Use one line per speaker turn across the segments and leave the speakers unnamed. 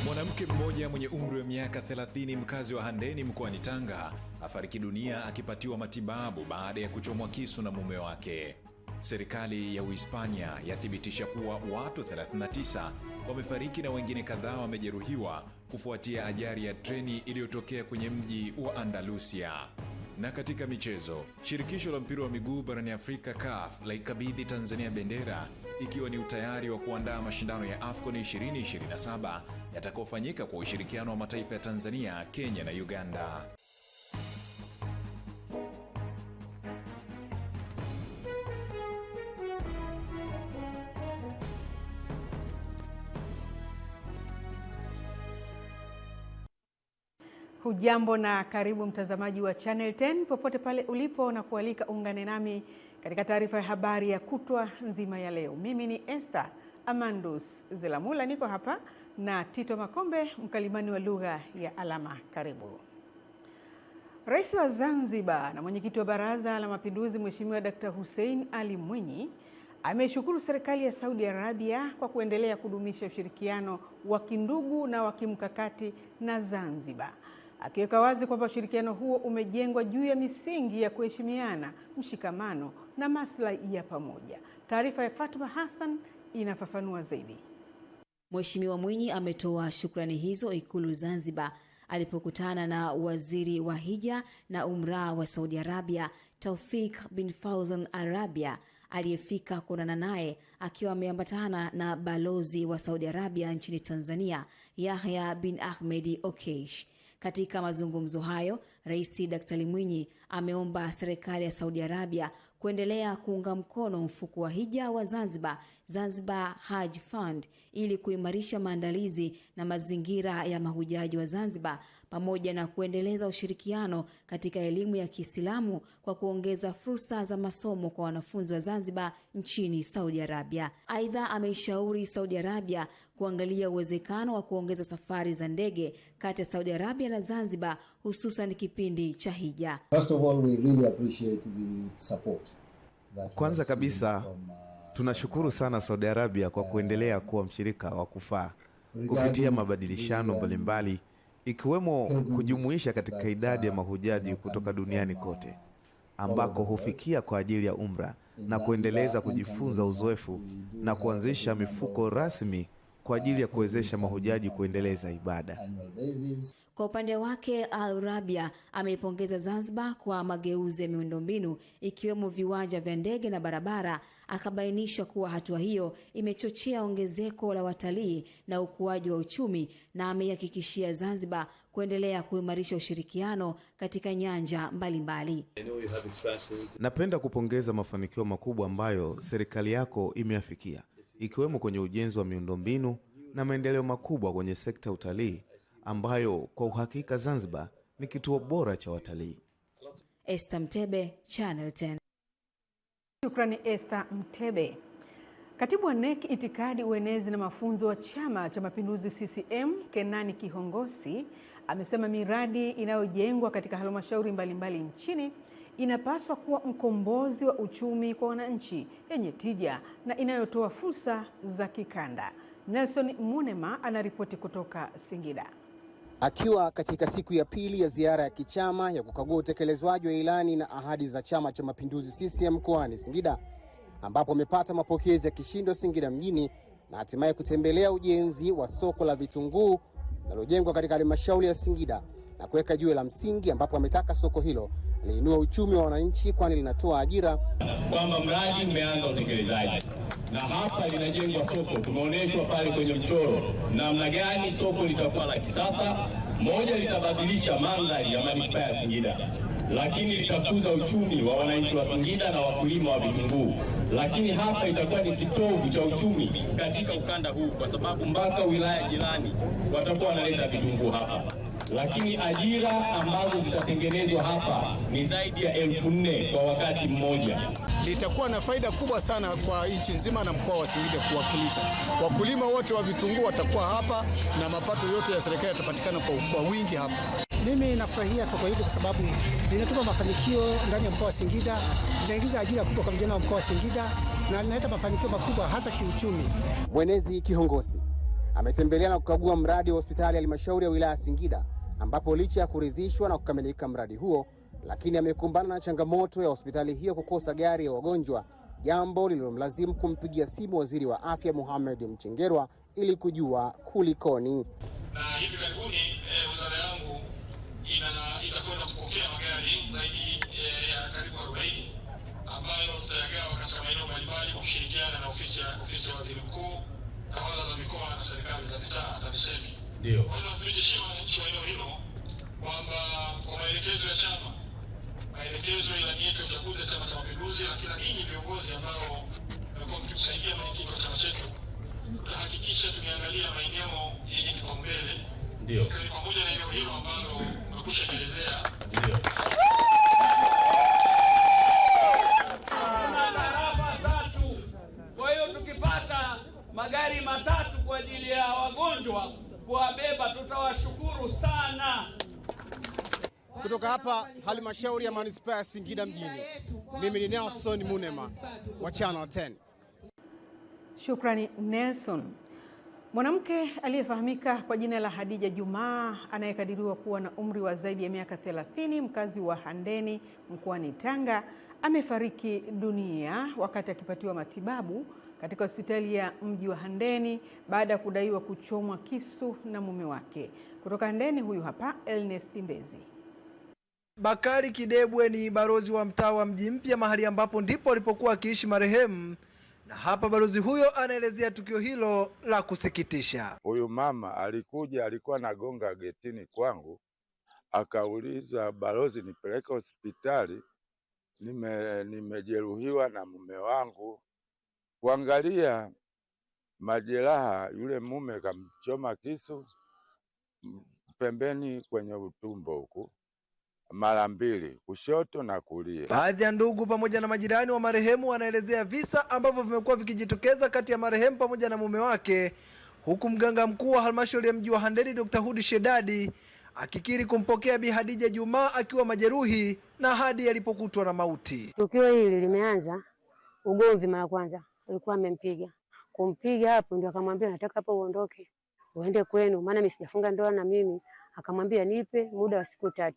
Mwanamke mmoja mwenye umri wa miaka 30 mkazi wa Handeni mkoani Tanga afariki dunia akipatiwa matibabu baada ya kuchomwa kisu na mume wake. Serikali ya Uhispania yathibitisha kuwa watu 39 wamefariki na wengine kadhaa wamejeruhiwa kufuatia ajali ya treni iliyotokea kwenye mji wa Andalusia. Na katika michezo, shirikisho la mpira wa miguu barani Afrika CAF laikabidhi Tanzania bendera ikiwa ni utayari wa kuandaa mashindano ya AFCON 2027 yatakayofanyika kwa ushirikiano wa mataifa ya Tanzania, Kenya na Uganda.
Hujambo na karibu mtazamaji wa Channel 10 popote pale ulipo, na kualika ungane nami katika taarifa ya habari ya kutwa nzima ya leo. Mimi ni Esther Amandus Zelamula, niko hapa na Tito Makombe, mkalimani wa lugha ya alama. Karibu. Rais wa Zanzibar na mwenyekiti wa Baraza la Mapinduzi Mheshimiwa Dr. Hussein Ali Mwinyi ameshukuru serikali ya Saudi Arabia kwa kuendelea kudumisha ushirikiano wa kindugu na wa kimkakati na Zanzibar, akiweka wazi kwamba ushirikiano huo umejengwa juu ya misingi ya kuheshimiana, mshikamano na maslahi ya pamoja. Taarifa ya Fatuma Hassan inafafanua zaidi.
Mheshimiwa Mwinyi ametoa shukrani hizo Ikulu Zanzibar alipokutana na waziri wa hija na umra wa Saudi Arabia Taufik bin Fawzan Arabia aliyefika kuonana naye akiwa ameambatana na balozi wa Saudi Arabia nchini Tanzania Yahya bin Ahmed Okeish. Katika mazungumzo hayo, Rais Daktari Mwinyi ameomba serikali ya Saudi Arabia kuendelea kuunga mkono mfuko wa hija wa Zanzibar Hajj Fund ili kuimarisha maandalizi na mazingira ya mahujaji wa Zanzibar, pamoja na kuendeleza ushirikiano katika elimu ya Kiislamu kwa kuongeza fursa za masomo kwa wanafunzi wa Zanzibar nchini Saudi Arabia. Aidha, ameishauri Saudi Arabia kuangalia uwezekano wa kuongeza safari za ndege kati ya Saudi Arabia na Zanzibar, hususan kipindi cha hija.
First of all, we really appreciate the support.
Kwanza kabisa, tunashukuru sana Saudi Arabia kwa kuendelea kuwa mshirika wa kufaa kupitia mabadilishano mbalimbali, ikiwemo kujumuisha katika idadi ya mahujaji kutoka duniani kote ambako hufikia kwa ajili ya umra, na kuendeleza kujifunza uzoefu na kuanzisha mifuko rasmi kwa ajili ya kuwezesha mahujaji kuendeleza ibada.
Kwa upande wake, Al Arabia ameipongeza Zanzibar kwa mageuzi ya miundombinu ikiwemo viwanja vya ndege na barabara, akabainisha kuwa hatua hiyo imechochea ongezeko la watalii na ukuaji wa uchumi, na ameihakikishia Zanzibar kuendelea kuimarisha ushirikiano katika nyanja mbalimbali.
Napenda kupongeza mafanikio makubwa ambayo serikali yako imeyafikia, ikiwemo kwenye ujenzi wa miundombinu na maendeleo makubwa kwenye sekta ya utalii, ambayo kwa uhakika Zanzibar ni kituo bora cha watalii.
Esther Mtebe, Channel 10.
Shukrani Esther Mtebe. Katibu wa NEC Itikadi, Uenezi na Mafunzo wa Chama cha Mapinduzi CCM, Kenani Kihongosi, amesema miradi inayojengwa katika halmashauri mbalimbali nchini inapaswa kuwa mkombozi wa uchumi kwa wananchi, yenye tija na inayotoa fursa za kikanda. Nelson Munema anaripoti kutoka Singida.
Akiwa katika siku ya pili ya ziara ya kichama ya kukagua utekelezwaji wa ilani na ahadi za Chama cha Mapinduzi CCM mkoani Singida, ambapo amepata mapokezi ya kishindo Singida mjini na hatimaye kutembelea ujenzi wa soko la vitunguu linalojengwa katika halmashauri ya Singida na kuweka jiwe la msingi, ambapo ametaka soko hilo liinue uchumi wa wananchi kwani linatoa ajira.
Kwamba mradi umeanza utekelezaji na hapa linajengwa soko. Tumeonyeshwa pale kwenye mchoro namna gani soko litakuwa la kisasa. Moja, litabadilisha mandhari ya manispaa ya Singida, lakini litakuza uchumi wa wananchi wa Singida na wakulima wa vitunguu. Lakini hapa itakuwa ni kitovu cha uchumi katika ukanda huu, kwa sababu mpaka wilaya jirani watakuwa wanaleta vitunguu hapa. Lakini ajira ambazo zitatengenezwa hapa ni zaidi ya 4,000 kwa wakati mmoja.
Litakuwa na faida kubwa sana kwa nchi nzima na mkoa wa Singida kuwakilisha. Wakulima wote wa vitunguu watakuwa hapa na mapato yote ya serikali yatapatikana kwa wingi hapa.
Mimi nafurahia soko hili kwa sababu linatupa mafanikio ndani ya mkoa wa Singida, linaingiza ajira kubwa kwa vijana wa mkoa wa Singida na linaleta mafanikio makubwa hasa kiuchumi.
Mwenezi Kihongosi ametembelea na kukagua mradi wa hospitali ya halmashauri ya wilaya Singida, ambapo licha ya kuridhishwa na kukamilika mradi huo, lakini amekumbana na changamoto ya hospitali hiyo kukosa gari ya wagonjwa, jambo lililomlazimu kumpigia simu waziri wa afya Mohamed Mchengerwa ili kujua kulikoni.
Na hivi karibuni wizara yangu itakwenda kupokea magari zaidi ya karibu 40 ambayo tutayagawa katika maeneo mbalimbali kwa kushirikiana na ofisi ya waziri mkuu, tawala za mikoa na serikali za mitaa TAMISEMI.
Ndio.
Kwa hiyo tunathibitishia wananchi wa eneo hilo kwamba kwa maelekezo ya chama, maelekezo ya ilani yetu ya uchaguzi ya Chama cha Mapinduzi, lakini ninyi viongozi ambao mmekuwa mkitusaidia mwenyekiti wa chama chetu, tutahakikisha tumeangalia maeneo yenye kipaumbele.
Ndio.
Ni pamoja na eneo hilo ambalo mmekwisha kuelezea.
Ndio.
Kwa hiyo tukipata magari matatu kwa ajili ya wagonjwa kuwabeba, tutawashukuru sana.
Kutoka hapa halmashauri ya manispaa ya Singida mjini, mimi ni Nelson Munema wa Channel 10.
Shukrani Nelson. Mwanamke aliyefahamika kwa jina la Hadija Jumaa, anayekadiriwa kuwa na umri wa zaidi ya miaka 30, mkazi wa Handeni mkoani Tanga, amefariki dunia wakati akipatiwa matibabu katika hospitali ya mji wa Handeni baada ya kudaiwa kuchomwa kisu na mume wake. Kutoka Handeni, huyu hapa Ernest Mbezi.
Bakari Kidebwe ni balozi wa mtaa wa Mji Mpya, mahali ambapo ndipo alipokuwa akiishi marehemu, na hapa balozi huyo anaelezea tukio hilo la kusikitisha.
Huyu mama alikuwa anagonga getini kwangu, akauliza, balozi, nipeleke hospitali, nimejeruhiwa na mume wangu. Kuangalia majeraha, yule mume kamchoma kisu pembeni kwenye utumbo huku mara 2, kushoto na kulia.
Baadhi ya ndugu pamoja na majirani wa marehemu wanaelezea visa ambavyo vimekuwa vikijitokeza kati ya marehemu pamoja na mume wake, huku mganga mkuu wa halmashauri ya mji wa Handeni Dr. Hudi Shedadi akikiri kumpokea Bi Hadija Jumaa akiwa majeruhi na hadi alipokutwa na mauti.
Tukio hili limeanza ugomvi. Mara kwanza alikuwa amempiga, kumpiga hapo ndio akamwambia, nataka hapo uondoke uende kwenu, maana mimi sijafunga ndoa na mimi. Akamwambia nipe muda wa siku 3.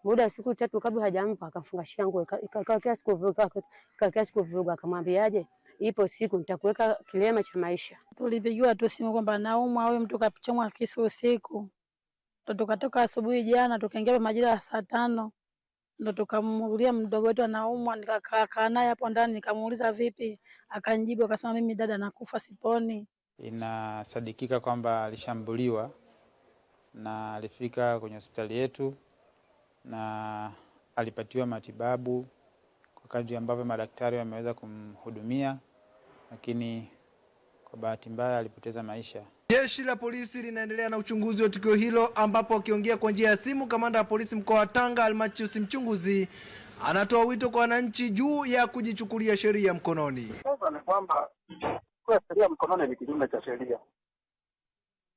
Muda wa siku 3 kabla hajampa akamfungashia nguo, ikakaa siku vuruga. Akamwambiaje, ipo siku nitakuweka kilema cha maisha.
Tulipigiwa tu simu kwamba naumwa, huyo mtu kapchomwa kisu usiku. Tukatoka asubuhi jana, tukaingia majira ya saa 5, ndo tukamhudhuria mdogo wetu anaumwa. Nikakaa naye hapo ndani, nikamuuliza vipi, akanijibu akasema, mimi dada nakufa, siponi.
Inasadikika kwamba alishambuliwa na alifika kwenye hospitali yetu na alipatiwa matibabu kwa kadri ambavyo madaktari wameweza kumhudumia, lakini kwa bahati mbaya alipoteza maisha.
Jeshi la polisi linaendelea na uchunguzi wa tukio hilo, ambapo akiongea kwa njia ya simu, kamanda wa polisi mkoa wa Tanga Almachius Mchunguzi anatoa wito kwa wananchi juu ya kujichukulia sheria mkononi.
Sasa ni kwamba kwa sheria mkononi ni kinyume cha sheria.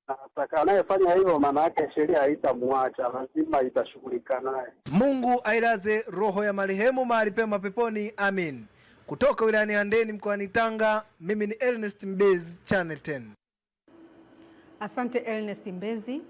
Na anayefanya hivyo maana yake sheria haitamwacha, lazima itashughulika naye.
Mungu ailaze roho ya marehemu mahali pema peponi, amin. Kutoka wilayani Handeni mkoani Tanga, mimi ni Ernest Mbezi, Channel 10.
Asante Ernest Mbezi.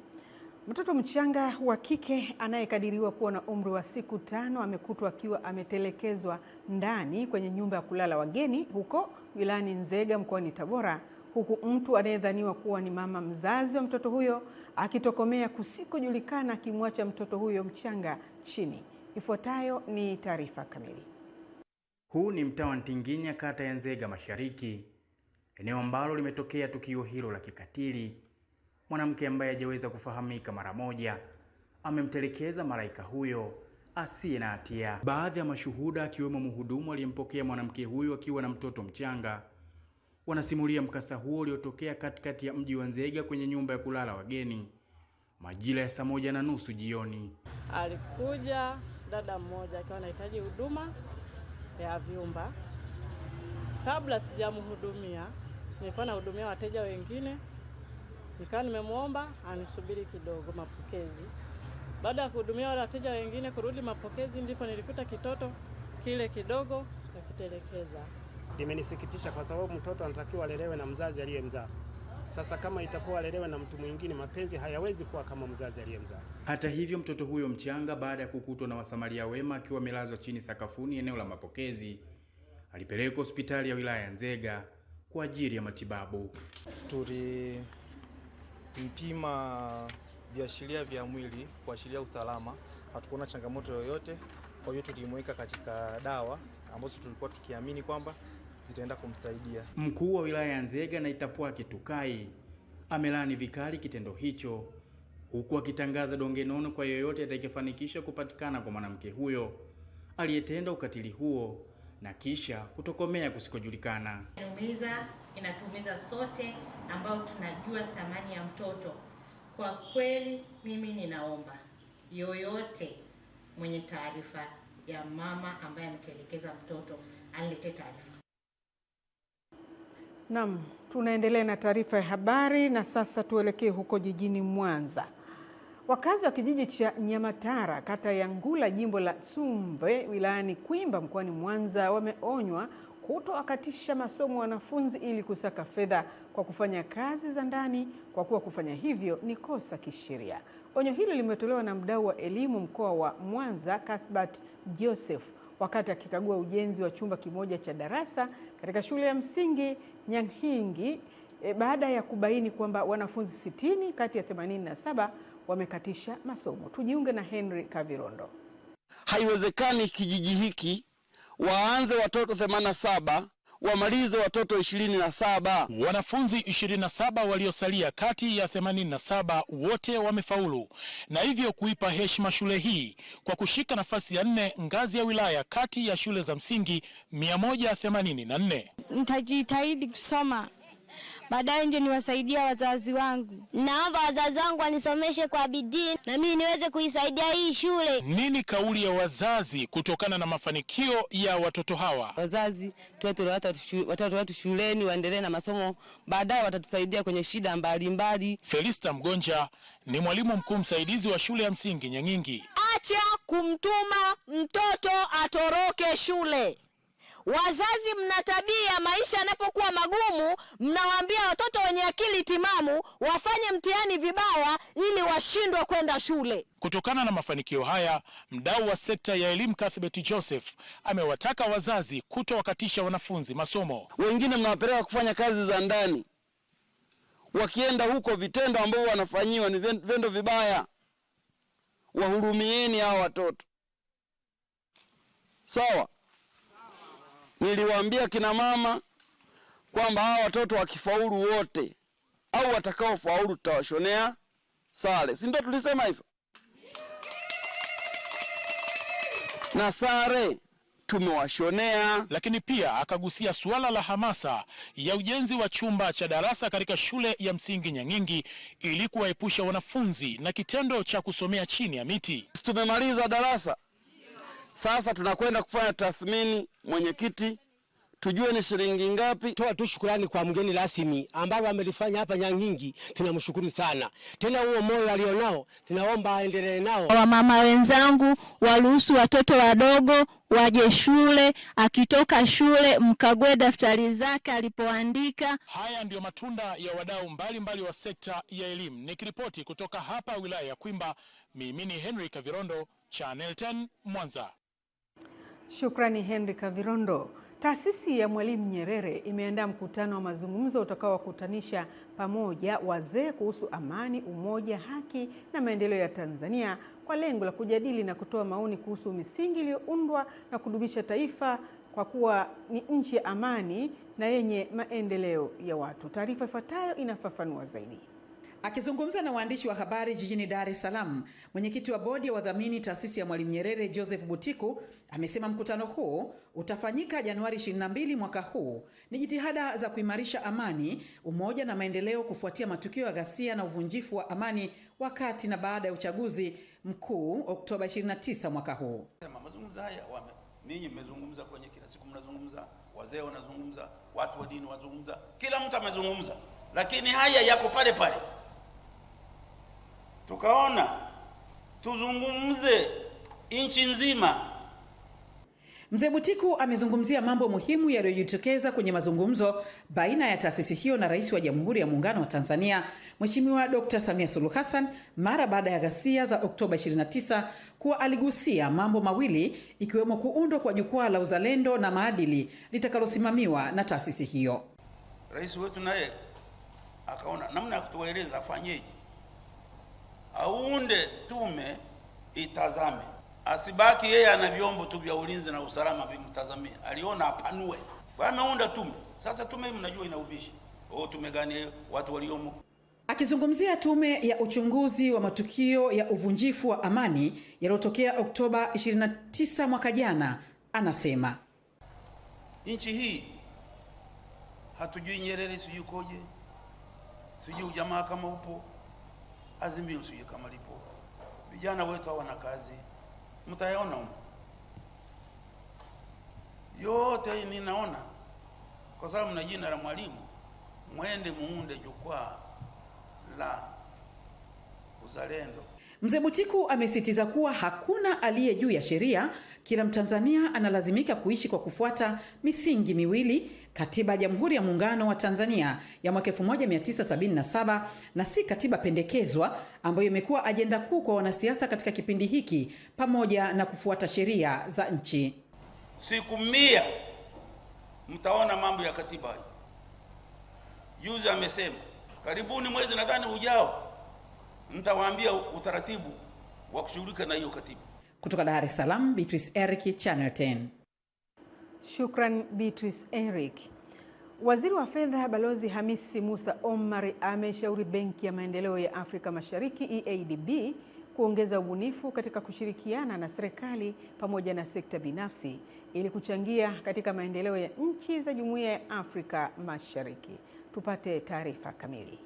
Mtoto mchanga wa kike anayekadiriwa kuwa na umri wa siku 5 amekutwa akiwa ametelekezwa ndani kwenye nyumba ya kulala wageni huko wilayani Nzega mkoani Tabora, huku mtu anayedhaniwa kuwa ni mama mzazi wa mtoto huyo akitokomea kusikojulikana, akimwacha mtoto huyo mchanga chini. Ifuatayo ni taarifa kamili.
Huu ni mtaa wa Ntinginya, kata ya Nzega Mashariki, eneo ambalo limetokea tukio hilo la kikatili. Mwanamke ambaye hajaweza kufahamika mara moja amemtelekeza malaika huyo asiye na hatia. Baadhi ya mashuhuda akiwemo mhudumu aliyempokea mwanamke huyo akiwa na mtoto mchanga wanasimulia mkasa huo uliotokea katikati ya mji wa Nzega kwenye nyumba ya kulala wageni majira ya saa 1:30 jioni.
Alikuja dada mmoja akiwa anahitaji huduma ya vyumba. Kabla sijamhudumia, nilikuwa nahudumia wateja wengine. Nikawa nimemuomba anisubiri kidogo mapokezi. Baada ya kuhudumia wale wateja wengine kurudi mapokezi, ndipo nilikuta kitoto kile kidogo nakitelekeza.
Imenisikitisha kwa sababu mtoto anatakiwa alelewe na mzazi aliyemzaa.
Sasa kama itakuwa alelewe na mtu mwingine, mapenzi hayawezi kuwa kama mzazi aliyemzaa.
Hata hivyo, mtoto huyo mchanga, baada ya kukutwa na wasamaria wema akiwa amelazwa chini sakafuni eneo la mapokezi, alipelekwa hospitali ya wilaya ya Nzega kwa ajili ya matibabu.
Tulimpima viashiria vya mwili kuashiria usalama, hatukuona changamoto yoyote. Kwa hiyo tulimweka katika dawa ambazo tulikuwa tukiamini kwamba zitaenda kumsaidia.
Mkuu wa wilaya ya Nzega na Itapwaki Tukai amelaani vikali kitendo hicho, huku akitangaza donge nono kwa yoyote atakayefanikisha kupatikana kwa mwanamke huyo aliyetenda ukatili huo na kisha kutokomea kusikojulikana.
Inatuumiza sote ambao tunajua thamani ya mtoto. Kwa kweli mimi ninaomba yoyote mwenye taarifa ya mama ambaye ametelekeza mtoto alete taarifa.
Naam, tunaendelea na taarifa ya habari na sasa tuelekee huko jijini Mwanza. Wakazi wa kijiji cha Nyamatara, kata ya Ngula, jimbo la Sumve, wilayani Kwimba mkoani Mwanza, wameonywa kutowakatisha masomo wanafunzi ili kusaka fedha kwa kufanya kazi za ndani, kwa kuwa kufanya hivyo ni kosa kisheria. Onyo hilo limetolewa na mdau wa elimu mkoa wa Mwanza, Cuthbert Joseph, wakati akikagua ujenzi wa chumba kimoja cha darasa katika shule ya msingi Nyanhingi, baada ya kubaini kwamba wanafunzi 60 kati ya 87 wamekatisha masomo. Tujiunge na Henry Kavirondo.
Haiwezekani kijiji hiki waanze watoto 87 wamalize watoto 27.
Wanafunzi 27 waliosalia kati ya 87 wote wamefaulu, na hivyo kuipa heshima shule hii kwa kushika nafasi ya 4 ngazi ya wilaya kati ya shule za msingi 184.
Nitajitahidi kusoma, baadaye ndio niwasaidia wazazi wangu.
Naomba wazazi wangu wanisomeshe kwa bidii na mimi niweze kuisaidia hii shule.
Nini kauli ya wazazi kutokana na mafanikio ya watoto hawa?
Wazazi tuwatoe watoto wetu shuleni waendelee na masomo, baadaye watatusaidia kwenye shida mbalimbali.
Felista Mgonja ni mwalimu mkuu msaidizi wa shule ya msingi Nyangingi.
Acha kumtuma mtoto atoroke shule. Wazazi mna tabia, maisha yanapokuwa magumu, mnawaambia watoto wenye akili timamu wafanye mtihani vibaya ili washindwe kwenda shule.
Kutokana na mafanikio haya, mdau wa sekta ya elimu Cuthbert Joseph amewataka wazazi kutowakatisha wanafunzi masomo.
Wengine mnawapeleka kufanya kazi za ndani, wakienda huko vitendo ambavyo wanafanyiwa ni vitendo vibaya. Wahurumieni hao watoto. Sawa? Niliwaambia kina mama kwamba hawa watoto wakifaulu wote au watakao faulu tutawashonea sare. Si ndio tulisema hivyo? Na sare tumewashonea.
Lakini pia akagusia suala la hamasa ya ujenzi wa chumba cha darasa katika shule ya msingi Nyangingi ili kuwaepusha wanafunzi na kitendo cha kusomea chini ya miti.
Tumemaliza darasa. Sasa tunakwenda kufanya tathmini, mwenyekiti, tujue ni shilingi ngapi.
Toa tu shukrani kwa mgeni rasmi ambao amelifanya hapa Nyangingi, tunamshukuru sana. Tena huo moyo alionao tunaomba aendelee nao.
Wamama wenzangu, waruhusu watoto wadogo waje shule, akitoka shule mkague daftari zake alipoandika.
Haya ndio matunda ya wadau mbalimbali wa sekta ya elimu. Nikiripoti kutoka hapa wilaya ya Kwimba, mimi ni Henry Kavirondo, Channel 10 Mwanza.
Shukrani Henry Kavirondo. Taasisi ya Mwalimu Nyerere imeandaa mkutano wa mazungumzo utakaowakutanisha pamoja wazee kuhusu amani, umoja, haki na maendeleo ya Tanzania kwa lengo la kujadili na kutoa maoni kuhusu misingi iliyoundwa na kudumisha taifa kwa kuwa ni nchi ya amani na yenye maendeleo ya watu. Taarifa ifuatayo inafafanua zaidi.
Akizungumza na waandishi wa habari jijini Dar es Salaam, mwenyekiti wa bodi ya wadhamini taasisi ya Mwalimu Nyerere Joseph Butiku amesema mkutano huu utafanyika Januari 22 mwaka huu. Ni jitihada za kuimarisha amani, umoja na maendeleo kufuatia matukio ya ghasia na uvunjifu wa amani wakati na baada ya uchaguzi mkuu Oktoba 29 mwaka huu.
Mazungumzo haya ninyi mmezungumza kwenye kila siku, mnazungumza, wazee wanazungumza, watu wa dini wanazungumza, kila mtu amezungumza, lakini haya yako pale pale. Tukaona tuzungumze nchi nzima.
Mzee Butiku amezungumzia mambo muhimu yaliyojitokeza kwenye mazungumzo baina ya taasisi hiyo na Rais wa Jamhuri ya Muungano wa Tanzania Mheshimiwa Dr. Samia Suluhu Hassan mara baada ya ghasia za Oktoba 29, kuwa aligusia mambo mawili ikiwemo kuundwa kwa jukwaa la uzalendo na maadili litakalosimamiwa na taasisi hiyo.
Rais wetu naye akaona namna ya kutueleza afanyeje, aunde tume itazame, asibaki yeye ana vyombo tu vya ulinzi na usalama vimtazamie. Aliona apanue, kwa ameunda tume. Sasa tume hii mnajua ina ubishi. Tume gani watu waliomo?
Akizungumzia tume ya uchunguzi wa matukio ya uvunjifu wa amani yaliyotokea Oktoba 29 mwaka jana, anasema
nchi hii hatujui Nyerere sijui koje, sijui ujamaa kama upo, Azimio sijui kama lipo, vijana wetu hawana kazi, mtayaona huko yote. Ninaona kwa sababu mna jina la Mwalimu, mwende muunde jukwaa la uzalendo.
Mzee Butiku amesisitiza kuwa hakuna aliye juu ya sheria. Kila Mtanzania analazimika kuishi kwa kufuata misingi miwili: Katiba ya Jamhuri ya Muungano wa Tanzania ya mwaka 1977 na si katiba pendekezwa ambayo imekuwa ajenda kuu kwa wanasiasa katika kipindi hiki, pamoja na kufuata sheria za nchi.
Siku 100 mtaona mambo ya katiba. Juzi amesema karibuni mwezi nadhani ujao mtawaambia utaratibu wa kushughulika na hiyo katiba.
Kutoka Dar es Salaam, Beatrice Eric, Channel 10.
Shukran Beatrice Eric. Waziri wa Fedha Balozi Hamisi Musa Omar ameshauri Benki ya Maendeleo ya Afrika Mashariki EADB kuongeza ubunifu katika kushirikiana na serikali pamoja na sekta binafsi ili kuchangia katika maendeleo ya nchi za Jumuiya ya Afrika Mashariki. Tupate taarifa kamili.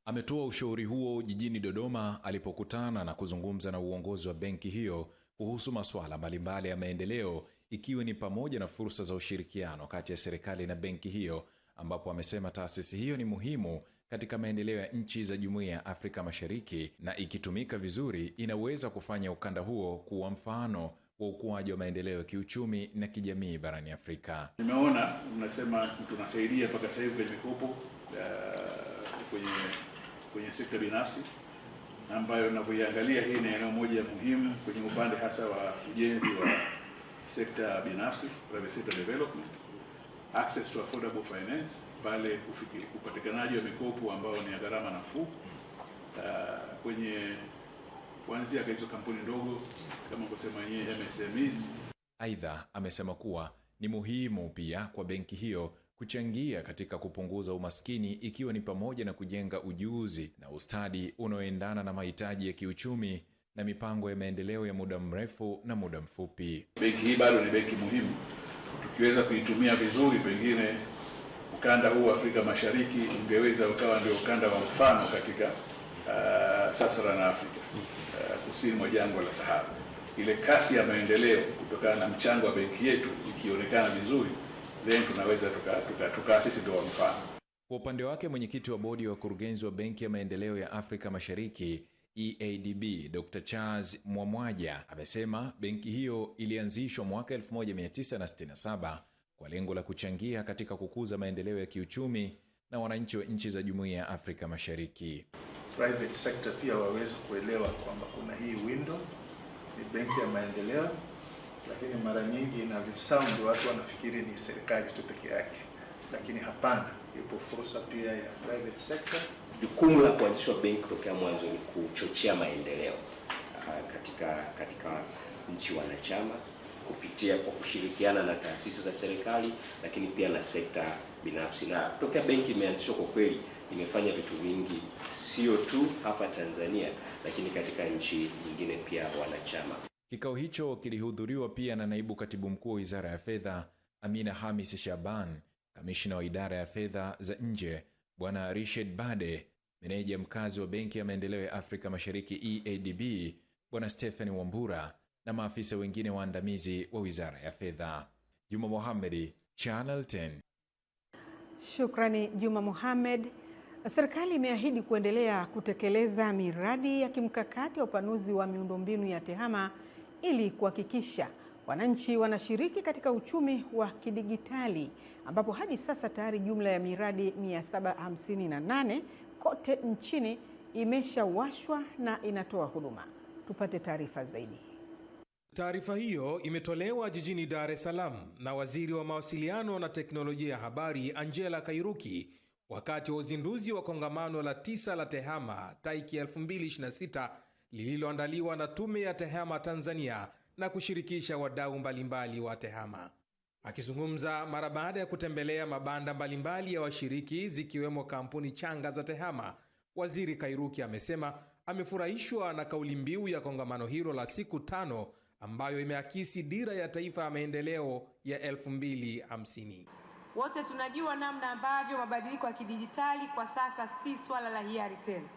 Ametoa ushauri huo jijini Dodoma alipokutana na kuzungumza na uongozi wa benki hiyo kuhusu masuala mbalimbali ya maendeleo, ikiwa ni pamoja na fursa za ushirikiano kati ya serikali na benki hiyo, ambapo amesema taasisi hiyo ni muhimu katika maendeleo ya nchi za Jumuiya ya Afrika Mashariki na ikitumika vizuri inaweza kufanya ukanda huo kuwa mfano wa ukuaji wa maendeleo ya kiuchumi na kijamii barani Afrika.
Nimeona mnasema tunasaidia mpaka sasa hivi kwenye mikopo kwenye sekta binafsi, ambayo ninapoiangalia hii ni eneo moja muhimu kwenye upande hasa wa ujenzi wa sekta binafsi, private sector development, access to affordable finance, pale upatikanaji wa mikopo ambao ni ya gharama nafuu kwenye kuanzia hizo kampuni ndogo kama kusema yenyewe MSMEs.
Aidha, amesema kuwa ni muhimu pia kwa benki hiyo kuchangia katika kupunguza umaskini, ikiwa ni pamoja na kujenga ujuzi na ustadi unaoendana na mahitaji ya kiuchumi na mipango ya maendeleo ya muda mrefu na muda mfupi.
Benki hii bado ni benki muhimu. Tukiweza kuitumia vizuri, pengine ukanda huu wa Afrika Mashariki ungeweza ukawa ndio ukanda wa mfano katika Sub-Saharan Africa, kusini mwa jangwa la Sahara. Ile kasi ya maendeleo kutokana na mchango wa benki yetu ikionekana vizuri, then tunaweza tukaasisi ndio mfano.
Kwa upande wake, mwenyekiti wa bodi ya wakurugenzi wa Benki ya Maendeleo ya Afrika Mashariki EADB Dr. Charles Mwamwaja amesema benki hiyo ilianzishwa mwaka 1967 kwa lengo la kuchangia katika kukuza maendeleo ya kiuchumi na wananchi wa nchi za Jumuiya ya Afrika Mashariki.
Private sector pia waweze kuelewa kwamba kuna hii window ni benki ya maendeleo, lakini mara nyingi na sound watu wanafikiri ni serikali tu peke yake, lakini hapana, ipo fursa pia ya private sector.
Jukumu la kuanzishwa benki tokea mwanzo ni kuchochea maendeleo katika nchi wanachama kupitia kwa kushirikiana na taasisi za serikali, lakini pia na sekta binafsi. Na tokea benki imeanzishwa, kwa kweli imefanya vitu vingi, sio tu hapa Tanzania, lakini katika nchi nyingine pia wanachama.
Kikao hicho kilihudhuriwa pia na naibu katibu mkuu wa Wizara ya Fedha Amina Hamis Shaban, kamishna wa idara ya fedha za nje Bwana Richard Bade, meneja mkazi wa Benki ya Maendeleo ya Afrika Mashariki EADB Bwana Stephen Wambura na maafisa wengine waandamizi wa Wizara ya Fedha. Juma Mohamed, Channel 10.
Shukrani Juma Mohamed. Serikali imeahidi kuendelea kutekeleza miradi ya kimkakati ya upanuzi wa miundombinu ya TEHAMA ili kuhakikisha wananchi wanashiriki katika uchumi wa kidigitali, ambapo hadi sasa tayari jumla ya miradi 758 kote nchini imeshawashwa na inatoa huduma. Tupate taarifa zaidi.
Taarifa hiyo imetolewa jijini Dar es Salaam na Waziri wa Mawasiliano na Teknolojia ya Habari Angela Kairuki wakati wa uzinduzi wa kongamano la 9 la TEHAMA TAIC 2026 lililoandaliwa na Tume ya TEHAMA Tanzania na kushirikisha wadau mbalimbali wa TEHAMA. Akizungumza mara baada ya kutembelea mabanda mbalimbali ya washiriki zikiwemo kampuni changa za TEHAMA, Waziri Kairuki amesema amefurahishwa na kauli mbiu ya kongamano hilo la siku 5 ambayo imeakisi dira ya taifa ya maendeleo ya 2050.
Wote tunajua namna ambavyo mabadiliko ya kidijitali kwa sasa si swala la hiari tena.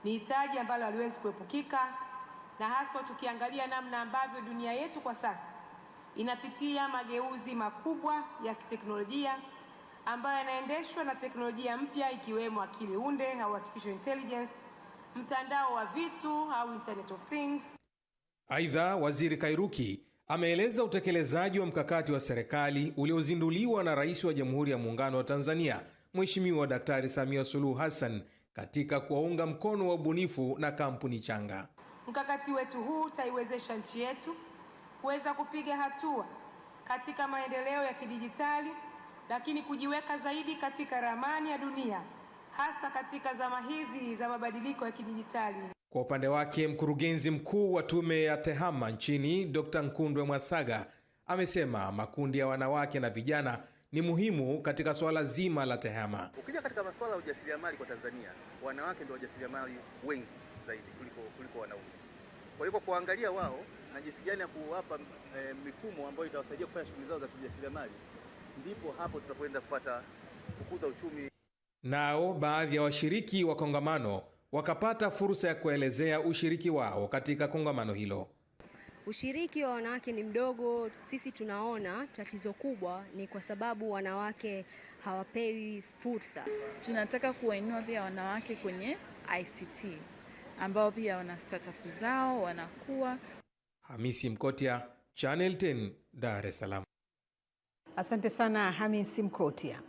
Ni hitaji ambalo haliwezi kuepukika, na haswa tukiangalia namna ambavyo dunia yetu kwa sasa inapitia mageuzi makubwa ya kiteknolojia ambayo yanaendeshwa na teknolojia mpya ikiwemo akili unde au artificial intelligence, mtandao wa vitu au Internet of Things.
Aidha, Waziri Kairuki ameeleza utekelezaji wa mkakati wa serikali uliozinduliwa na Rais wa Jamhuri ya Muungano wa Tanzania Mheshimiwa Daktari Samia Suluhu Hassan katika kuwaunga mkono wa ubunifu na kampuni changa.
Mkakati wetu huu utaiwezesha nchi yetu kuweza kupiga hatua katika maendeleo ya kidijitali, lakini kujiweka zaidi katika ramani ya dunia, hasa katika zama hizi za mabadiliko ya kidijitali.
Kwa upande wake, mkurugenzi mkuu wa tume ya TEHAMA nchini Dr. Nkundwe Mwasaga amesema makundi ya wanawake na vijana ni muhimu katika swala zima la TEHAMA.
Ukija katika masuala ya ujasiriamali kwa Tanzania, wanawake ndio wajasiriamali wengi zaidi kuliko wanaume. Kwa hiyo kuangalia wao na jinsi gani ya kuwapa mifumo ambayo itawasaidia kufanya shughuli zao za kujasiriamali, ndipo hapo tutapoanza kukuza uchumi.
Nao baadhi ya washiriki wa kongamano wakapata fursa ya kuelezea ushiriki wao katika kongamano hilo.
Ushiriki wa wanawake ni mdogo. Sisi tunaona tatizo kubwa ni kwa sababu wanawake hawapewi fursa.
Tunataka kuwainua pia wanawake kwenye ICT ambao pia wana startups zao wanakuwa.
Hamisi Mkotia, Channel 10, Dar es Salaam.
Asante sana Hamisi Mkotia.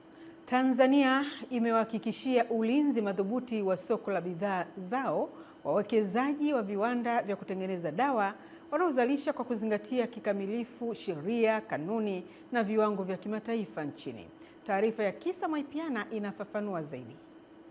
Tanzania imewahakikishia ulinzi madhubuti wa soko la bidhaa zao wawekezaji wa viwanda vya kutengeneza dawa wanaozalisha kwa kuzingatia kikamilifu sheria, kanuni na viwango vya kimataifa nchini. Taarifa ya Kisa Mwaipiana inafafanua zaidi.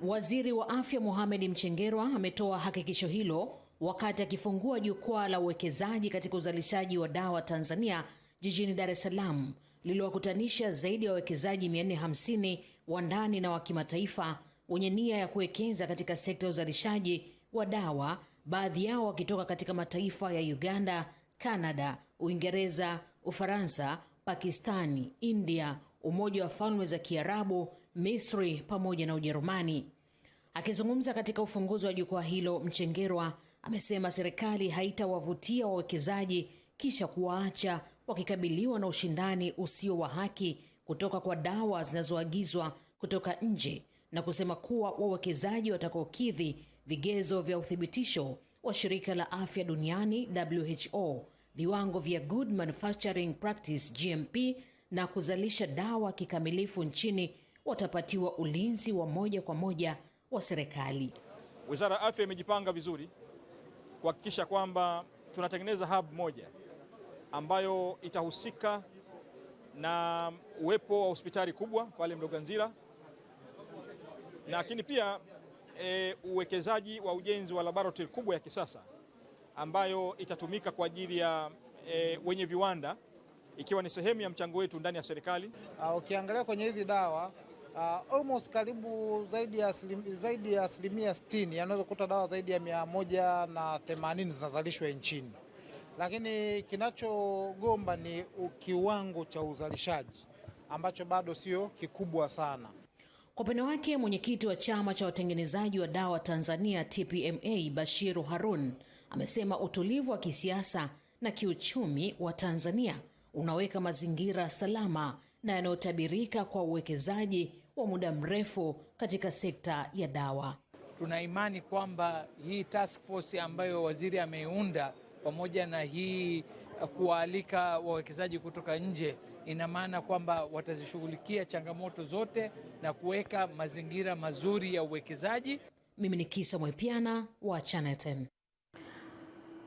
Waziri wa Afya Mohamed Mchengerwa ametoa hakikisho hilo wakati akifungua jukwaa la uwekezaji katika uzalishaji wa dawa Tanzania jijini Dar es Salaam, lililowakutanisha zaidi ya wawekezaji 450 wa ndani na wa kimataifa wenye nia ya kuwekeza katika sekta ya uzalishaji wa dawa, baadhi yao wakitoka katika mataifa ya Uganda, Canada, Uingereza, Ufaransa, Pakistani, India, Umoja wa Falme za Kiarabu, Misri pamoja na Ujerumani. Akizungumza katika ufunguzi wa jukwaa hilo, Mchengerwa amesema serikali haitawavutia wawekezaji kisha kuwaacha wakikabiliwa na ushindani usio wa haki kutoka kwa dawa zinazoagizwa kutoka nje, na kusema kuwa wawekezaji watakaokidhi vigezo vya uthibitisho wa Shirika la Afya Duniani WHO, viwango vya Good Manufacturing Practice GMP, na kuzalisha dawa kikamilifu nchini watapatiwa ulinzi wa moja kwa moja wa serikali.
Wizara ya Afya imejipanga vizuri kuhakikisha kwamba tunatengeneza hub moja ambayo itahusika na uwepo wa hospitali kubwa pale Mloganzila, lakini pia uwekezaji wa ujenzi wa laboratory kubwa ya kisasa ambayo itatumika kwa ajili ya wenye viwanda, ikiwa ni sehemu ya mchango wetu ndani ya serikali.
Ukiangalia kwenye hizi dawa almost karibu zaidi ya asilimia 60, yanaweza kukuta dawa zaidi ya 180 zinazalishwa nchini, lakini kinachogomba ni kiwango cha uzalishaji ambacho bado sio kikubwa sana.
Kwa upande wake, mwenyekiti wa chama cha watengenezaji wa dawa Tanzania TPMA Bashiru Harun amesema utulivu wa kisiasa na kiuchumi wa Tanzania unaweka mazingira salama na yanayotabirika kwa uwekezaji wa muda mrefu katika sekta ya dawa.
Tuna imani kwamba hii task force ambayo waziri ameiunda pamoja na hii
kuwaalika wawekezaji kutoka nje, ina maana kwamba watazishughulikia changamoto zote na kuweka mazingira mazuri ya uwekezaji.
Mimi ni Kisa Mwepiana wa Channel 10.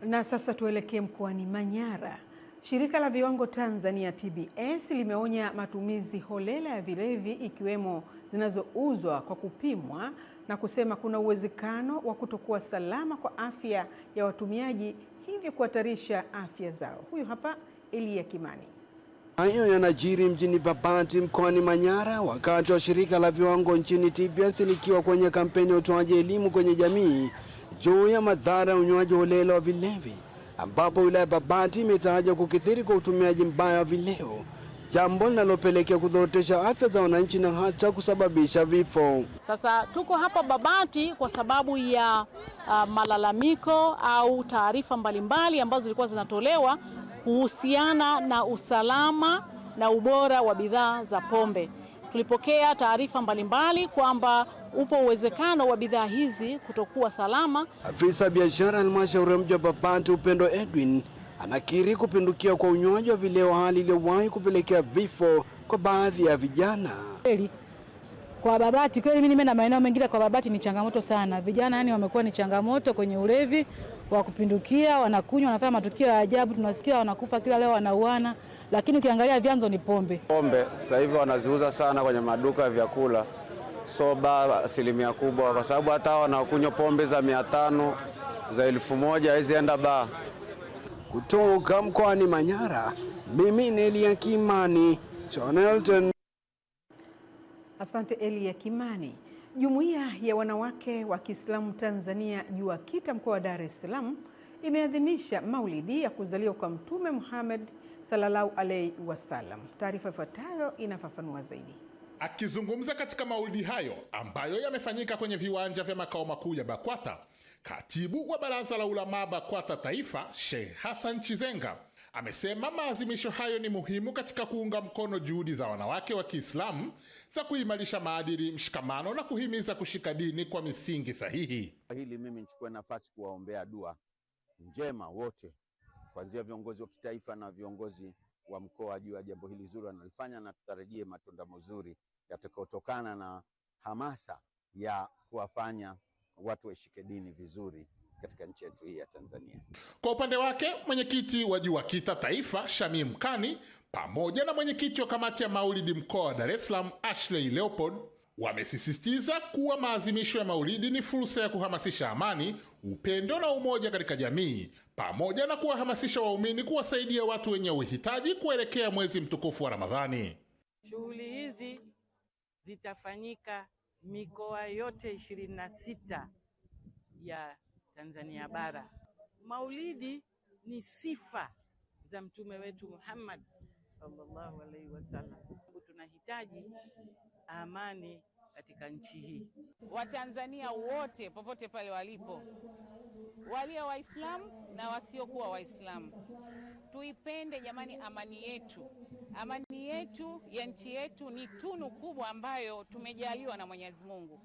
Na sasa tuelekee mkoani Manyara. Shirika la Viwango Tanzania TBS limeonya matumizi holela ya vilevi ikiwemo zinazouzwa kwa kupimwa na kusema kuna uwezekano wa kutokuwa salama kwa afya ya watumiaji, hivyo kuhatarisha afya zao. Huyu hapa Elia Kimani.
Hayo yanajiri mjini Babati mkoani Manyara wakati wa shirika la viwango nchini TBS likiwa kwenye kampeni ya utoaji elimu kwenye jamii juu ya madhara ya unywaji holela wa vilevi, ambapo wilaya Babati imetaja kukithiri kwa utumiaji mbaya wa vileo, jambo linalopelekea kudhoofisha afya za wananchi na hata kusababisha vifo.
Sasa tuko hapa Babati kwa sababu ya malalamiko au taarifa mbalimbali ambazo zilikuwa zinatolewa kuhusiana na usalama na ubora wa bidhaa za pombe. Tulipokea taarifa mbalimbali kwamba upo uwezekano wa bidhaa hizi kutokuwa salama.
Afisa biashara halmashauri ya mji wa Babati Upendo Edwin anakiri kupindukia kwa unywaji wa vileo, hali iliyowahi kupelekea vifo kwa baadhi ya vijana.
Kwa Babati kweli mimi na maeneo mengine kwa Babati ni changamoto sana. Vijana yani wamekuwa ni changamoto kwenye ulevi wa kupindukia, wanakunywa, wanafanya matukio ya ajabu, tunasikia wanakufa kila leo, wanauana, lakini ukiangalia vyanzo ni pombe.
Pombe sasa hivi wanaziuza sana kwenye maduka ya vyakula, soba asilimia kubwa, kwa sababu hata wanakunywa pombe za 500 za 1000 hizi enda baa.
Kutoka mkoani Manyara, mimi ni Elia Kimani, Channel 10.
Asante Elia Kimani. Jumuiya ya wanawake wa Kiislamu Tanzania JUAKITA mkoa wa Dar es Salaam imeadhimisha maulidi ya kuzaliwa kwa Mtume Muhammad sallallahu alaihi wasallam. Taarifa ifuatayo inafafanua zaidi.
Akizungumza katika maulidi hayo ambayo yamefanyika kwenye viwanja vya makao makuu ya BAKWATA, katibu wa Baraza la Ulama BAKWATA Taifa, Sheikh Hassan Chizenga, amesema maadhimisho hayo ni muhimu katika kuunga mkono juhudi za wanawake wa Kiislamu za kuimarisha maadili, mshikamano na kuhimiza kushika dini kwa misingi sahihi.
Hili mimi nichukue nafasi kuwaombea dua njema wote, kuanzia viongozi wa kitaifa na viongozi wa mkoa juu ya jambo hili zuri wanalifanya, na tutarajie matunda mazuri yatakayotokana na hamasa ya kuwafanya watu washike dini vizuri katika nchi yetu hii ya Tanzania.
Kwa upande wake, mwenyekiti wa JUAKITA Taifa Shamim Kani pamoja na mwenyekiti wa kamati ya maulidi mkoa wa Dar es Salaam Ashley Leopold wamesisitiza kuwa maadhimisho ya maulidi ni fursa ya kuhamasisha amani, upendo na umoja katika jamii, pamoja na kuwahamasisha waumini kuwasaidia watu wenye uhitaji kuelekea mwezi mtukufu wa Ramadhani.
Shughuli hizi zitafanyika mikoa yote 26 ya Tanzania bara. Maulidi ni sifa za mtume wetu Muhammad sallallahu alaihi wasallam. Tunahitaji amani katika nchi hii.
Watanzania wote popote pale walipo, walio Waislamu na wasiokuwa Waislamu, tuipende jamani amani yetu. Amani yetu ya nchi yetu ni tunu kubwa ambayo tumejaliwa na Mwenyezi Mungu.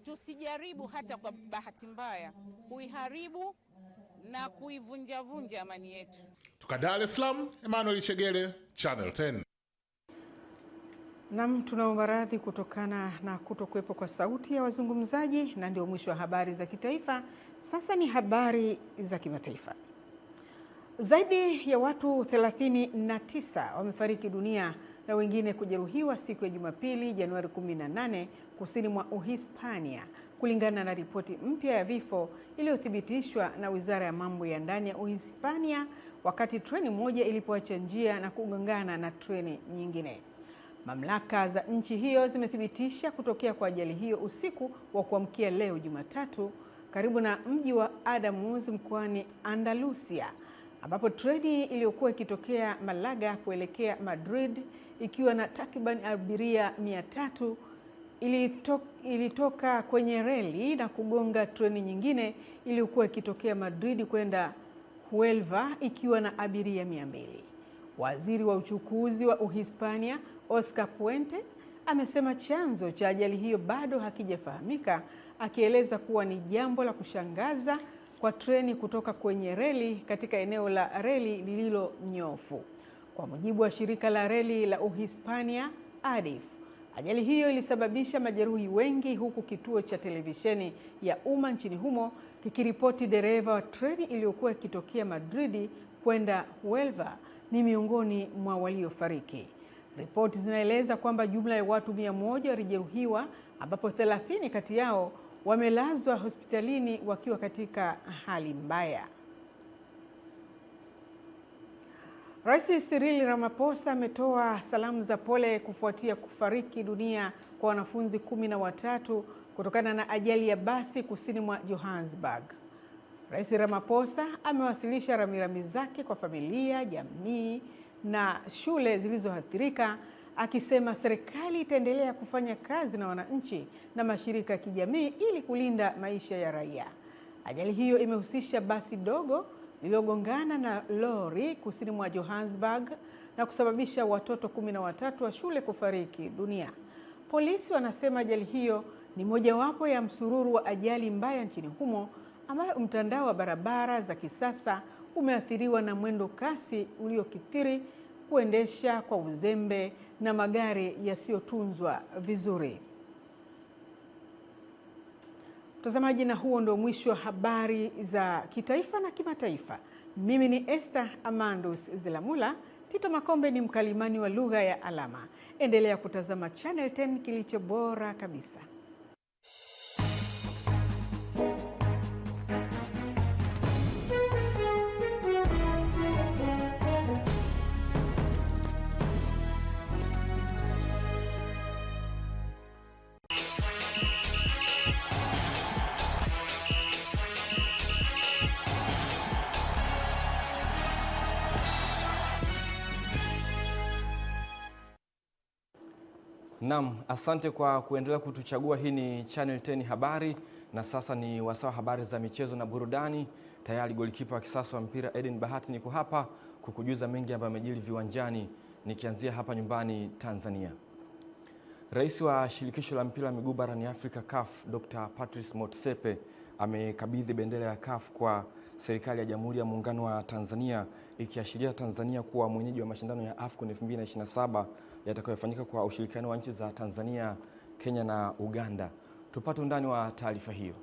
Tusijaribu hata kwa bahati mbaya kuiharibu na kuivunja amani yetu.
Tuka Dar es Salaam, Emmanuel Chegele, Channel 10.
Naam, tunaomba radhi kutokana na kutokuwepo kwa sauti ya wazungumzaji, na ndio mwisho wa habari za kitaifa. Sasa ni habari za kimataifa. Zaidi ya watu 39 wamefariki dunia na wengine kujeruhiwa siku ya Jumapili, Januari 18, kusini mwa Uhispania, kulingana na ripoti mpya ya vifo iliyothibitishwa na Wizara ya Mambo ya Ndani ya Uhispania, wakati treni moja ilipoacha njia na kugongana na treni nyingine. Mamlaka za nchi hiyo zimethibitisha kutokea kwa ajali hiyo usiku wa kuamkia leo Jumatatu karibu na mji wa Ademuz mkoani Andalusia, ambapo treni iliyokuwa ikitokea Malaga kuelekea Madrid ikiwa na takriban abiria 300 ilitoka kwenye reli na kugonga treni nyingine iliyokuwa ikitokea Madrid kwenda Huelva ikiwa na abiria 200. Waziri wa uchukuzi wa Uhispania Oscar Puente amesema chanzo cha ajali hiyo bado hakijafahamika, akieleza kuwa ni jambo la kushangaza kwa treni kutoka kwenye reli katika eneo la reli lililo nyofu. Kwa mujibu wa shirika la reli la Uhispania ADIF, ajali hiyo ilisababisha majeruhi wengi, huku kituo cha televisheni ya umma nchini humo kikiripoti dereva wa treni iliyokuwa ikitokea Madrid kwenda Huelva ni miongoni mwa waliofariki. Ripoti zinaeleza kwamba jumla ya watu 100 walijeruhiwa, ambapo 30 kati yao wamelazwa hospitalini wakiwa katika hali mbaya. Rais Cyril Ramaphosa ametoa salamu za pole kufuatia kufariki dunia kwa wanafunzi 13 kutokana na ajali ya basi kusini mwa Johannesburg. Rais Ramaphosa amewasilisha rambirambi zake kwa familia, jamii na shule zilizoathirika, akisema serikali itaendelea kufanya kazi na wananchi na mashirika ya kijamii ili kulinda maisha ya raia. Ajali hiyo imehusisha basi dogo lililogongana na lori kusini mwa Johannesburg na kusababisha watoto 13 wa shule kufariki dunia. Polisi wanasema ajali hiyo ni mojawapo ya msururu wa ajali mbaya nchini humo, ambayo mtandao wa barabara za kisasa umeathiriwa na mwendo kasi uliokithiri, kuendesha kwa uzembe na magari yasiyotunzwa vizuri. Mtazamaji, na huo ndio mwisho wa habari za kitaifa na kimataifa. Mimi ni Esther Amandus Zilamula. Tito Makombe ni mkalimani wa lugha ya alama. Endelea kutazama Channel 10, kilicho bora kabisa.
Naam, asante kwa kuendelea kutuchagua. Hii ni Channel 10 habari, na sasa ni wasaa habari za michezo na burudani. Tayari golikipa wa kisasa wa mpira Eden Bahati niko hapa kukujuza mengi ambayo yamejiri viwanjani, nikianzia hapa nyumbani Tanzania. Rais wa shirikisho la mpira wa miguu barani Afrika CAF, Dr. Patrice Motsepe amekabidhi bendera ya CAF kwa serikali ya Jamhuri ya Muungano wa Tanzania, ikiashiria Tanzania kuwa mwenyeji wa mashindano ya AFCON 2027 yatakayofanyika kwa ushirikiano wa nchi za Tanzania, Kenya na Uganda. Tupate undani wa taarifa hiyo.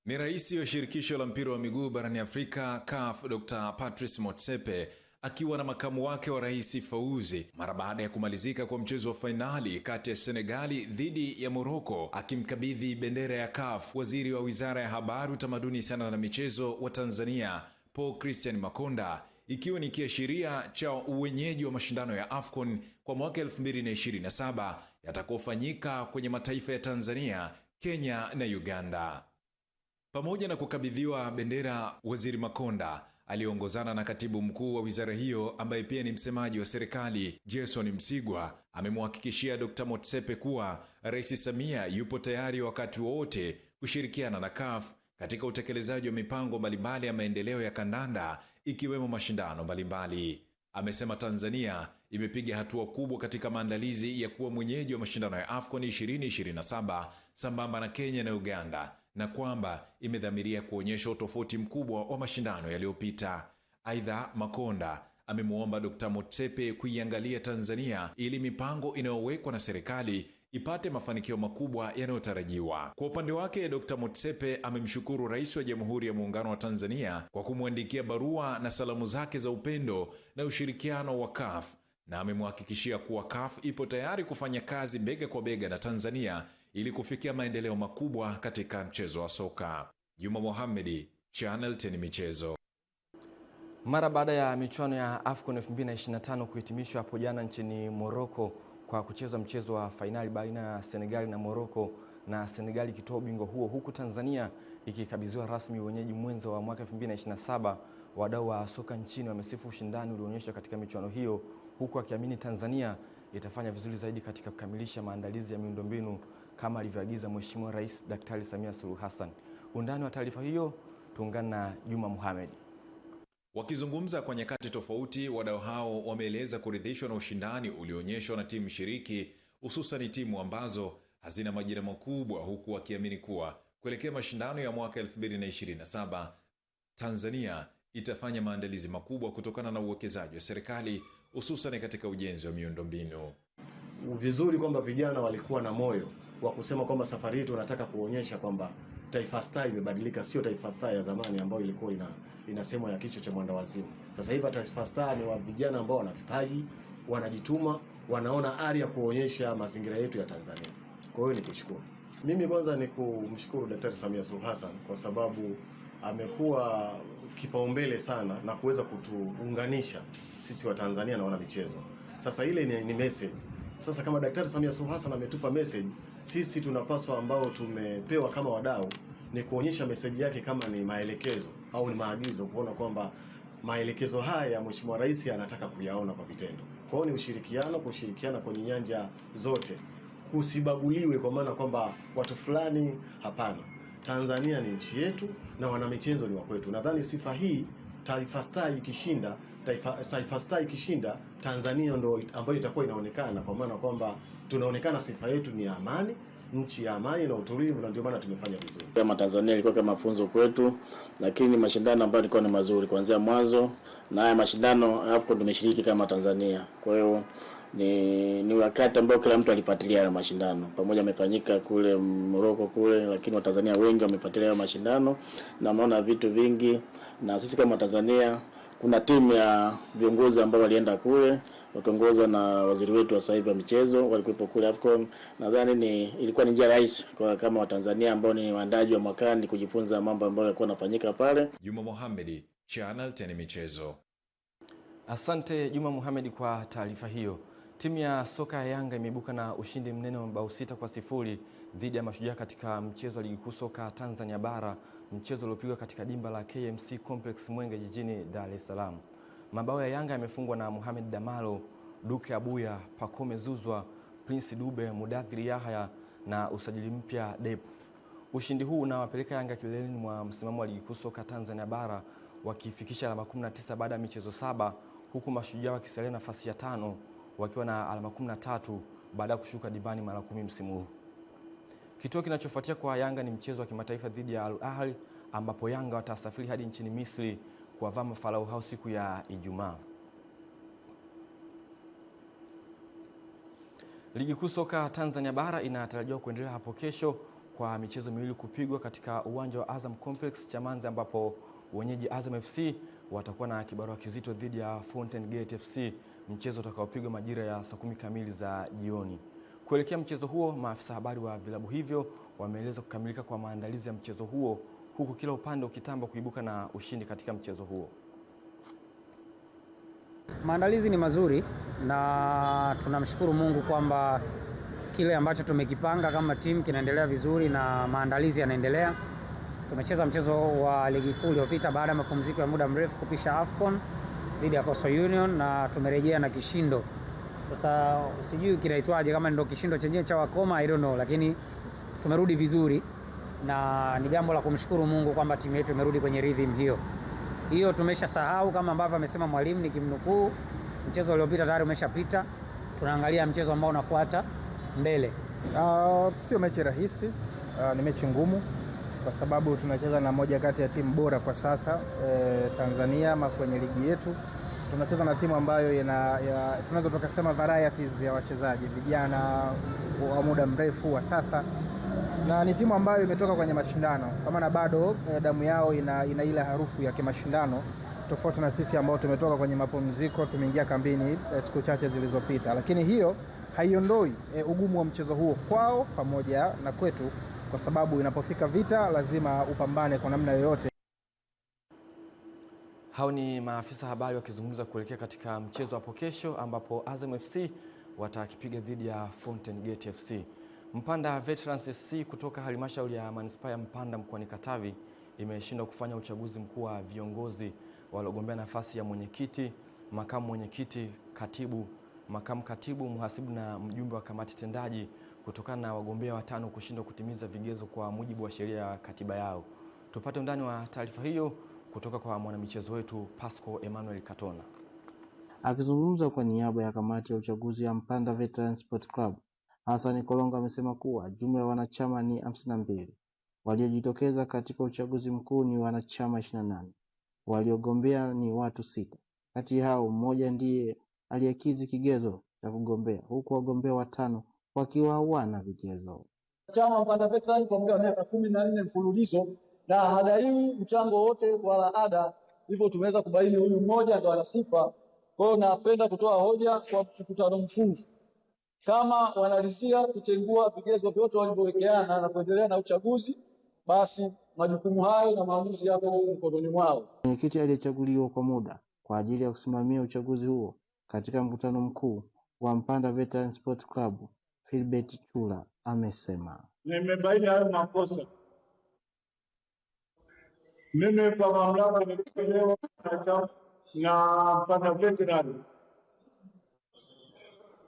Ni rais wa shirikisho la mpira wa miguu barani Afrika CAF, Dr. Patrice Motsepe akiwa na makamu wake wa rais Fauzi mara baada ya kumalizika kwa mchezo wa fainali kati ya Senegali dhidi ya Morocco, akimkabidhi bendera ya CAF waziri wa Wizara ya Habari, Utamaduni, Sanaa na Michezo wa Tanzania Paul Christian Makonda, ikiwa ni kiashiria cha uwenyeji wa mashindano ya AFCON kwa mwaka 2027 yatakayofanyika kwenye mataifa ya Tanzania, Kenya na Uganda. Pamoja na kukabidhiwa bendera, waziri Makonda aliongozana na katibu mkuu wa wizara hiyo ambaye pia ni msemaji wa serikali Gerson Msigwa, amemhakikishia Dr. Motsepe kuwa Rais Samia yupo tayari wakati wote kushirikiana na CAF katika utekelezaji wa mipango mbalimbali ya maendeleo ya kandanda, ikiwemo mashindano mbalimbali. Amesema Tanzania imepiga hatua kubwa katika maandalizi ya kuwa mwenyeji wa mashindano ya AFCON 2027 sambamba na Kenya na Uganda, na kwamba imedhamiria kuonyesha utofauti mkubwa wa mashindano yaliyopita. Aidha, Makonda amemwomba Dr. Motsepe kuiangalia Tanzania ili mipango inayowekwa na serikali ipate mafanikio makubwa yanayotarajiwa. Kwa upande wake, Dr. Motsepe amemshukuru Rais wa Jamhuri ya Muungano wa Tanzania kwa kumwandikia barua na salamu zake za upendo na ushirikiano wa CAF, na amemhakikishia kuwa CAF ipo tayari kufanya kazi bega kwa bega na Tanzania ili kufikia maendeleo makubwa katika mchezo wa soka. Juma Mohamedi, Channel 10 Michezo.
Mara baada ya michuano ya AFCON 2025 kuhitimishwa hapo jana nchini Morocco kwa kucheza mchezo wa fainali baina ya Senegali na Morocco, na Senegali ikitoa ubingwa huo, huku Tanzania ikikabidhiwa rasmi wenyeji mwenza wa mwaka 2027. Wadau wa soka nchini wamesifu ushindani ulioonyeshwa katika michuano hiyo, huku akiamini Tanzania itafanya vizuri zaidi katika kukamilisha maandalizi ya miundombinu kama alivyoagiza Mheshimiwa Rais Daktari Samia Suluhu Hassan. Undani wa taarifa hiyo tuungane na Juma Mohamed.
Wakizungumza kwa nyakati tofauti, wadau hao wameeleza kuridhishwa na ushindani ulioonyeshwa na timu shiriki, hususan timu ambazo hazina majina makubwa, huku wakiamini kuwa kuelekea mashindano ya mwaka 2027 Tanzania itafanya maandalizi makubwa kutokana na uwekezaji wa serikali, hususan katika ujenzi wa miundombinu.
Vizuri kwamba vijana walikuwa na moyo wa kusema kwamba safari hii tunataka kuonyesha kwamba Taifa Star imebadilika, sio Taifa Star ya zamani ambayo ilikuwa inasemwa ya kichwa cha mwanda wazimu. Sasa hivi Taifa Star ni wa vijana ambao wana vipaji, wanajituma, wanaona ari ya kuonyesha mazingira yetu ya Tanzania. Kwa hiyo nikushukuru. Mimi kwanza ni kumshukuru Daktari Samia Suluhu Hassan kwa sababu amekuwa kipaumbele sana na kuweza kutuunganisha sisi wa Tanzania na wana michezo. Sasa ile ni message. Sasa kama Daktari Samia Suluhu Hassan ametupa message, sisi tunapaswa ambao tumepewa kama wadau ni kuonyesha message yake kama ni maelekezo au ni maagizo, kuona kwamba maelekezo haya ya Mheshimiwa Rais anataka kuyaona kwa vitendo. Kwa hiyo ni ushirikiano, kushirikiana kwenye nyanja zote. Kusibaguliwe kwa maana kwamba watu fulani, hapana. Tanzania ni nchi yetu na wana michezo ni wa kwetu. Nadhani sifa hii Taifa Star ikishinda, Taifa Star ikishinda, Tanzania ndo ambayo itakuwa inaonekana, kwa maana kwamba tunaonekana sifa yetu ni amani, nchi ya amani na utulivu, na ndio maana tumefanya vizuri.
Kama Tanzania ilikuwa kama mafunzo kwetu, lakini mashindano ambayo yalikuwa ni mazuri kuanzia mwanzo, na haya mashindano AFCON tumeshiriki kama Tanzania. Kwa hiyo ni wakati ambao kila mtu alifuatilia haya mashindano. Pamoja yamefanyika kule Morocco kule, lakini Watanzania wengi wamefuatilia haya mashindano na wameona vitu vingi. Na sisi kama Tanzania kuna timu ya viongozi ambao walienda kule wakiongozwa na waziri wetu wa sasa wa michezo, walikuwepo kule AFCON. Nadhani ilikuwa ni njia rahisi kwa kama Watanzania ambao ni waandaji wa mwakani kujifunza mambo ambayo yalikuwa yanafanyika pale.
Juma Mohamed, Channel 10 Michezo.
Asante Juma Mohamed kwa taarifa hiyo. Timu ya soka ya Yanga imeibuka na ushindi mnene wa mabao 6-0 dhidi ya Mashujaa katika mchezo wa ligi kuu soka Tanzania bara, mchezo uliopigwa katika dimba la KMC Complex Mwenge jijini Dar es Salaam. Mabao ya Yanga yamefungwa na Mohamed Damalo, Duke Abuya, Pakome Zuzwa, Prince Dube, Mudathiri Yahya na usajili mpya Depu. Ushindi huu unawapeleka Yanga kileleni mwa msimamo wa ligi kuu soka Tanzania bara wakifikisha alama 19 baada ya michezo 7, huku Mashujaa wakisalia nafasi ya 5 wakiwa na alama 13 baada ya kushuka dimbani mara 10 msimu huu. Kituo kinachofuatia kwa Yanga ni mchezo wa kimataifa dhidi ya Al Ahly, ambapo Yanga watasafiri hadi nchini Misri kuwavaa Mafarao hao siku ya Ijumaa. Ligi kuu soka Tanzania bara inatarajiwa kuendelea hapo kesho kwa michezo miwili kupigwa katika uwanja wa Azam Complex Chamazi, ambapo wenyeji Azam FC watakuwa na kibarua kizito dhidi ya Fountain Gate FC, mchezo utakaopigwa majira ya saa 10 kamili za jioni. Kuelekea mchezo huo, maafisa habari wa vilabu hivyo wameeleza kukamilika kwa maandalizi ya mchezo huo, huku kila upande ukitamba kuibuka na ushindi katika mchezo huo.
Maandalizi ni mazuri na tunamshukuru Mungu kwamba kile ambacho tumekipanga kama timu kinaendelea vizuri na maandalizi yanaendelea. Tumecheza mchezo wa ligi kuu uliopita baada ya mapumziko ya muda mrefu kupisha AFCON dhidi ya Coastal Union na tumerejea na kishindo. Sasa sijui kinaitwaje, kama ndio kishindo chenyewe cha wakoma, I don't know, lakini tumerudi vizuri na ni jambo la kumshukuru Mungu kwamba timu yetu imerudi kwenye rhythm hiyo. Hiyo tumeshasahau kama ambavyo amesema mwalimu nikimnukuu, mchezo uliopita tayari umeshapita. Tunaangalia mchezo ambao unafuata mbele.
Sio mechi rahisi, ni mechi ngumu kwa sababu tunacheza na moja kati ya timu bora kwa sasa Tanzania ama kwenye ligi yetu. Tunacheza na timu ambayo tunaweza tukasema varieties ya wachezaji, vijana wa muda mrefu wa sasa, na ni timu ambayo imetoka kwenye mashindano, kwa maana bado damu yao ina ile harufu ya kimashindano, tofauti na sisi ambao tumetoka kwenye mapumziko, tumeingia kambini siku chache zilizopita. Lakini hiyo haiondoi ugumu wa mchezo huo kwao pamoja na kwetu, kwa sababu inapofika vita lazima upambane kwa namna yoyote.
Hao ni maafisa habari wakizungumza kuelekea katika mchezo hapo kesho, ambapo Azam FC watakipiga dhidi ya Fountain Gate FC. Mpanda Veterans SC kutoka halmashauri ya manispaa ya Mpanda mkoani Katavi imeshindwa kufanya uchaguzi mkuu wa viongozi waliogombea nafasi ya mwenyekiti, makamu mwenyekiti, katibu, makamu katibu, mhasibu na mjumbe wa kamati tendaji kutokana na wagombea watano kushindwa kutimiza vigezo kwa mujibu wa sheria ya katiba yao. Tupate undani wa taarifa hiyo kutoka kwa mwanamichezo wetu Pasco Emmanuel Katona.
Akizungumza kwa niaba ya kamati ya uchaguzi ya Mpanda Veterans Sport Club, Hassan Kolonga amesema kuwa jumla ya wanachama ni 52. Waliojitokeza katika uchaguzi mkuu ni wanachama 28. Waliogombea ni watu 6. Kati hao mmoja ndiye aliyekidhi kigezo cha kugombea, huku wagombea watano wakiwa hawana vigezo.
Chama Mpanda Veterans kwa muda wa miaka 14 mfululizo na hadaiwi mchango wote wala ada, hivyo tumeweza kubaini huyu mmoja ndo ana sifa. Kwa hiyo napenda kutoa hoja kwa mkutano mkuu, kama wanalizia kutengua vigezo vyote walivyowekeana na kuendelea na uchaguzi, basi majukumu hayo na maamuzi yako mkononi mwao.
Mwenyekiti aliyechaguliwa kwa muda kwa ajili ya kusimamia uchaguzi huo katika mkutano mkuu wa Mpanda Veterans Sport Club, Philbert Chula, amesema
nimebaini hayo makosa. Mimi kwa mamlaka nimetolewa na Mpanda Veterans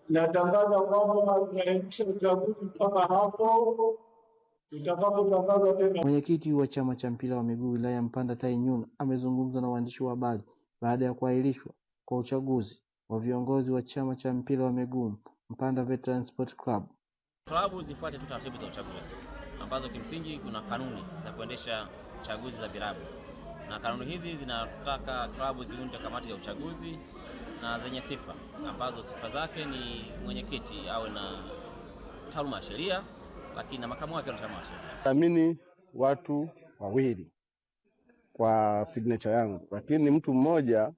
natangaza kwamba tunaendesha uchaguzi mpaka hapo tutakapotangaza tena.
Mwenyekiti wa chama cha mpira wa miguu wilaya ya Mpanda Tainyuna amezungumza na waandishi wa habari baada ya kuahirishwa kwa uchaguzi wa viongozi wa chama cha mpira wa miguu Mpanda Veterans Sport Club.
Klabu zifuate tu taratibu za uchaguzi ambazo kimsingi kuna kanuni za kuendesha chaguzi za vilabu, na kanuni hizi zinatutaka klabu ziunde kamati ya uchaguzi na zenye sifa ambazo sifa zake ni mwenyekiti awe na taaluma ya sheria, lakini na makamu wake na taaluma ya sheria.
Naamini watu wawili kwa signature yangu, lakini mtu mmoja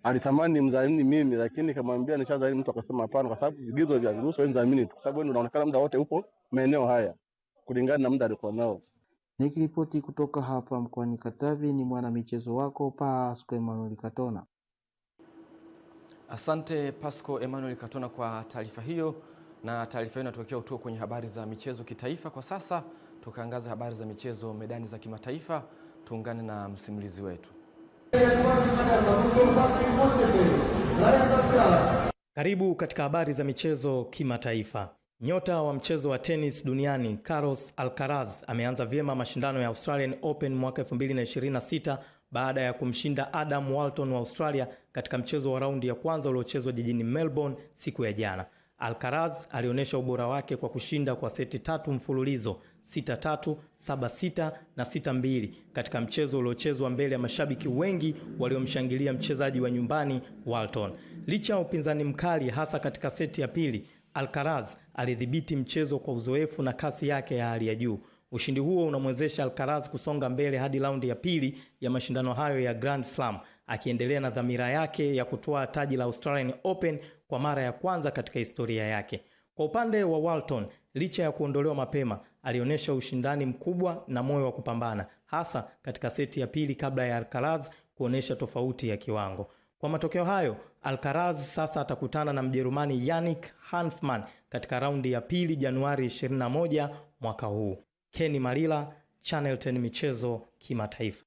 alitamani mdhamini mimi, lakini kamwambia nishadhamini mtu akasema hapana, kwa sababu vigezo vya ruhusa wewe mdhamini tu, kwa sababu wewe unaonekana muda wote upo maeneo haya kulingana na muda alikuwa nao.
Nikiripoti kutoka hapa mkoani Katavi ni mwana michezo wako Pasco Emmanuel Katona.
Asante Pasco Emmanuel Katona kwa taarifa hiyo, na taarifa hiyo inatokea utuo kwenye habari za michezo kitaifa. Kwa sasa tukaangaza habari za michezo medani za kimataifa, tuungane na msimulizi wetu.
Karibu katika habari za michezo kimataifa. Nyota wa mchezo wa tenis duniani Carlos Alcaraz ameanza vyema mashindano ya Australian Open mwaka 2026 baada ya kumshinda Adam Walton wa Australia katika mchezo wa raundi ya kwanza uliochezwa jijini Melbourne siku ya jana. Alcaraz alionyesha ubora wake kwa kushinda kwa seti 3 mfululizo 6-3, 7-6 na 6-2 katika mchezo uliochezwa mbele ya mashabiki wengi waliomshangilia mchezaji wa nyumbani Walton. Licha ya upinzani mkali hasa katika seti ya pili, Alcaraz alidhibiti mchezo kwa uzoefu na kasi yake ya hali ya juu. Ushindi huo unamwezesha Alcaraz kusonga mbele hadi raundi ya pili ya mashindano hayo ya Grand Slam, akiendelea na dhamira yake ya kutoa taji la Australian Open kwa mara ya kwanza katika historia yake. Kwa upande wa Walton, licha ya kuondolewa mapema, alionyesha ushindani mkubwa na moyo wa kupambana, hasa katika seti ya pili kabla ya Alcaraz kuonesha tofauti ya kiwango. Kwa matokeo hayo, Alcaraz sasa atakutana na Mjerumani Yannick Hanfmann katika raundi ya pili Januari 21 mwaka huu. Kenny Malila, Channel 10 michezo kimataifa.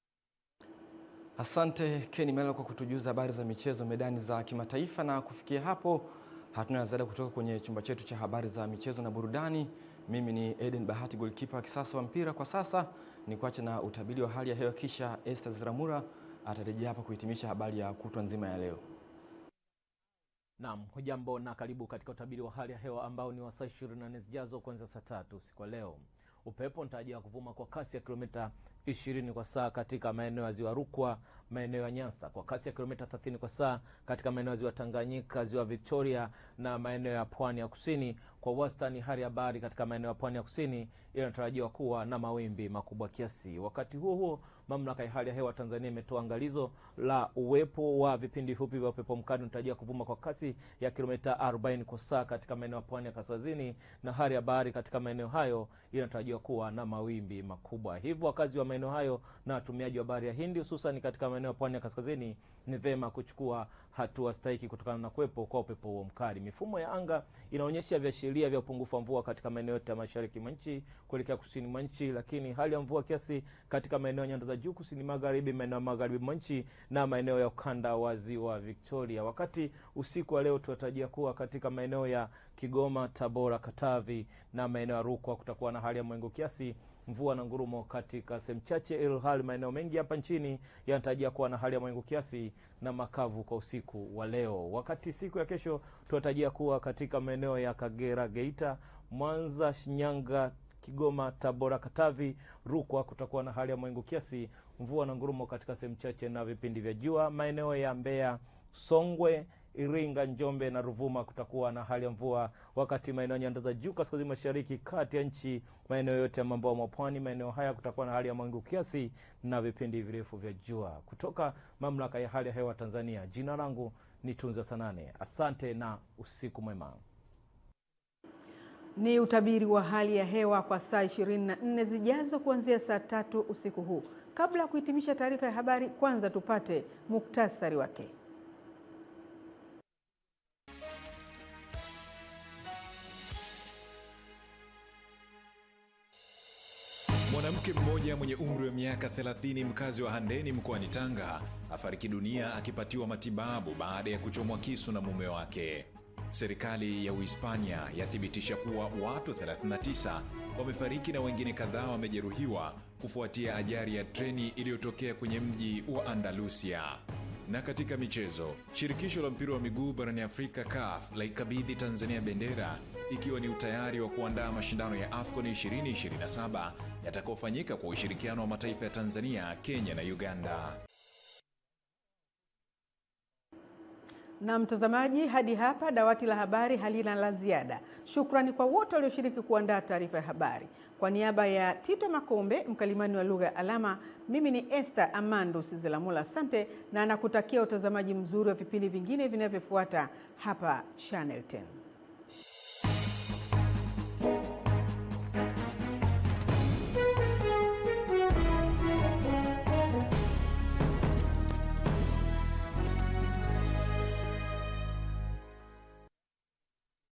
Asante Kenny Malila kwa kutujuza habari za michezo medani za kimataifa, na kufikia hapo hatuna ziada kutoka kwenye chumba chetu cha habari za michezo na burudani. Mimi ni Eden Bahati, goalkeeper kisasa wa mpira. Kwa sasa ni kuacha na utabiri wa hali ya hewa, kisha Esther Ziramura atarejea hapa kuhitimisha habari ya kutwa nzima ya leo.
Naam, hujambo na karibu katika utabiri wa hali ya hewa ambao ni wa saa 24 zijazo kuanzia saa 3 usiku wa leo. Upepo unatarajiwa kuvuma kwa kasi ya kilomita 20 kwa saa katika maeneo ya Ziwa Rukwa, maeneo ya Nyasa, kwa kasi ya kilomita 30 kwa saa katika maeneo ya Ziwa Tanganyika, Ziwa Victoria na maeneo ya Pwani ya Kusini. Kwa wastani hali ya bahari katika maeneo ya Pwani ya Kusini inatarajiwa kuwa na mawimbi makubwa kiasi. Wakati huo huo, mamlaka ya hali ya hewa Tanzania imetoa angalizo la uwepo wa vipindi fupi vya upepo mkali unatarajiwa kuvuma kwa kasi ya kilomita 40 kwa saa katika maeneo ya Pwani ya Kaskazini, na hali ya bahari katika maeneo hayo inatarajiwa kuwa na mawimbi makubwa. Hivyo wakazi wa maeneo hayo na watumiaji wa bahari ya Hindi hususan katika maeneo ya Pwani ya Kaskazini ni vema kuchukua hatua stahiki kutokana na kuwepo kwa upepo huo mkali. Mifumo ya anga inaonyesha viashiria vya upungufu wa mvua katika maeneo yote ya mashariki mwa nchi kuelekea kusini mwa nchi, lakini hali ya mvua kiasi katika maeneo ya nyanda za juu kusini magharibi, maeneo ya magharibi mwa nchi na maeneo ya ukanda wa ziwa Victoria. Wakati usiku wa leo tunatarajia kuwa katika maeneo ya Kigoma, Tabora, Katavi na maeneo ya Rukwa kutakuwa na hali ya mawingu kiasi, mvua na ngurumo katika sehemu chache, ilhali maeneo mengi hapa nchini yanatarajia kuwa na hali ya mawingu kiasi na makavu kwa usiku wa leo. Wakati siku ya kesho tunatarajia kuwa katika maeneo ya Kagera, Geita, Mwanza, Shinyanga, Kigoma, Tabora, Katavi, Rukwa kutakuwa na hali ya mawingu kiasi, mvua na ngurumo katika sehemu chache na vipindi vya jua. Maeneo ya Mbeya, Songwe, Iringa, Njombe na Ruvuma kutakuwa na hali ya mvua, wakati maeneo ya nyanda za juu kaskazini mashariki kati ya nchi, maeneo yote ya mambo ya pwani, maeneo haya kutakuwa na hali ya mawingu kiasi na vipindi virefu vya jua. Kutoka Mamlaka ya Hali ya Hewa Tanzania, jina langu ni Tunza Sanane. Asante na usiku mwema.
Ni utabiri wa hali ya hewa kwa saa 24 zijazo kuanzia saa 3 usiku huu. Kabla ya kuhitimisha taarifa ya habari, kwanza tupate muktasari wake.
Mwanamke mmoja mwenye umri wa miaka 30 mkazi wa Handeni mkoani Tanga afariki dunia akipatiwa matibabu baada ya kuchomwa kisu na mume wake. Serikali ya Uhispania yathibitisha kuwa watu 39 wamefariki na wengine kadhaa wamejeruhiwa kufuatia ajali ya treni iliyotokea kwenye mji wa Andalusia. Na katika michezo, shirikisho la mpira wa miguu barani Afrika CAF laikabidhi Tanzania bendera ikiwa ni utayari wa kuandaa mashindano ya AFCON 2027 yatakayofanyika kwa ushirikiano wa mataifa ya Tanzania, Kenya na Uganda.
Na mtazamaji, hadi hapa dawati la habari halina la ziada. Shukrani kwa wote walioshiriki kuandaa taarifa ya habari. Kwa niaba ya Tito Makombe, mkalimani wa lugha ya alama, mimi ni Esther Amandus Zelamula. Asante na nakutakia utazamaji mzuri wa vipindi vingine vinavyofuata hapa Channel 10.